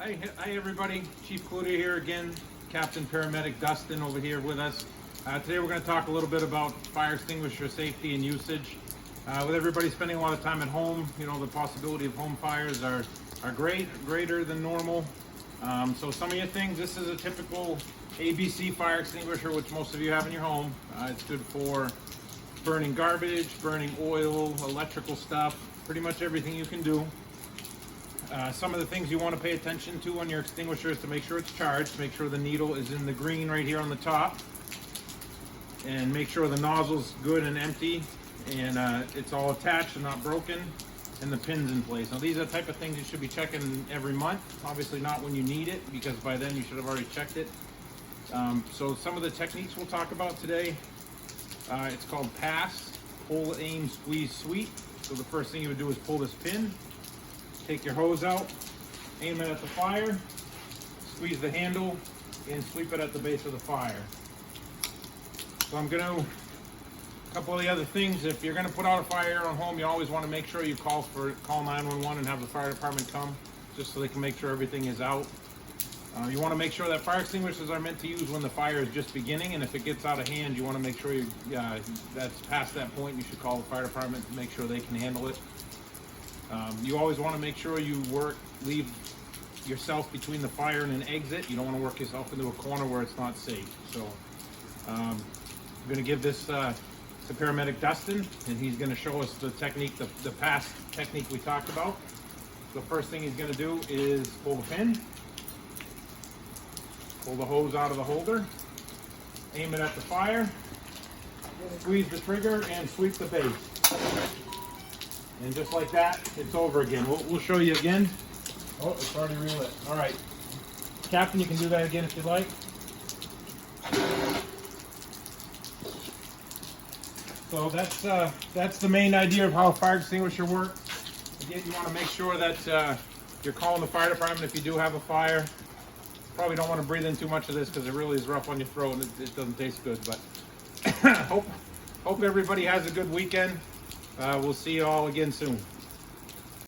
Hi everybody, Chief Cluter here again, Captain Paramedic Dustin over here with us. Today we're going to talk a little bit about fire extinguisher safety and usage. With everybody spending a lot of time at home, you know, the possibility of home fires are greater than normal. So some of your things, this is a typical ABC fire extinguisher, which most of you have in your home. It's good for burning garbage, burning oil, electrical stuff, pretty much everything you can do. Some of the things you want to pay attention to on your extinguisher is to make sure it's charged, make sure the needle is in the green right here on the top, and make sure the nozzle's good and empty, and it's all attached and not broken, and the pin's in place. Now these are the type of things you should be checking every month, obviously not when you need it, because by then you should have already checked it. So some of the techniques we'll talk about today, it's called pass, pull, aim, squeeze, sweep. So the first thing you would do is pull this pin, take your hose out, aim it at the fire, squeeze the handle, and sweep it at the base of the fire. So a couple of the other things, if you're gonna put out a fire on home, you always wanna make sure you call 911 and have the fire department come, just so they can make sure everything is out. You wanna make sure that fire extinguishers are meant to use when the fire is just beginning, and if it gets out of hand, you wanna make sure that's past that point. You should call the fire department to make sure they can handle it. You always want to make sure you leave yourself between the fire and an exit. You don't want to work yourself into a corner where it's not safe. So I'm going to give this to Paramedic Dustin, and he's going to show us the technique, the pass technique we talked about. The first thing he's going to do is pull the pin, pull the hose out of the holder, aim it at the fire, squeeze the trigger, and sweep the base. And just like that, it's over again. We'll show you again. Oh, it's already relit. All right. Captain, you can do that again if you'd like. So that's the main idea of how a fire extinguisher works. Again, you want to make sure that you're calling the fire department if you do have a fire. Probably don't want to breathe in too much of this because it really is rough on your throat and it doesn't taste good. But hope everybody has a good weekend. We'll see you all again soon.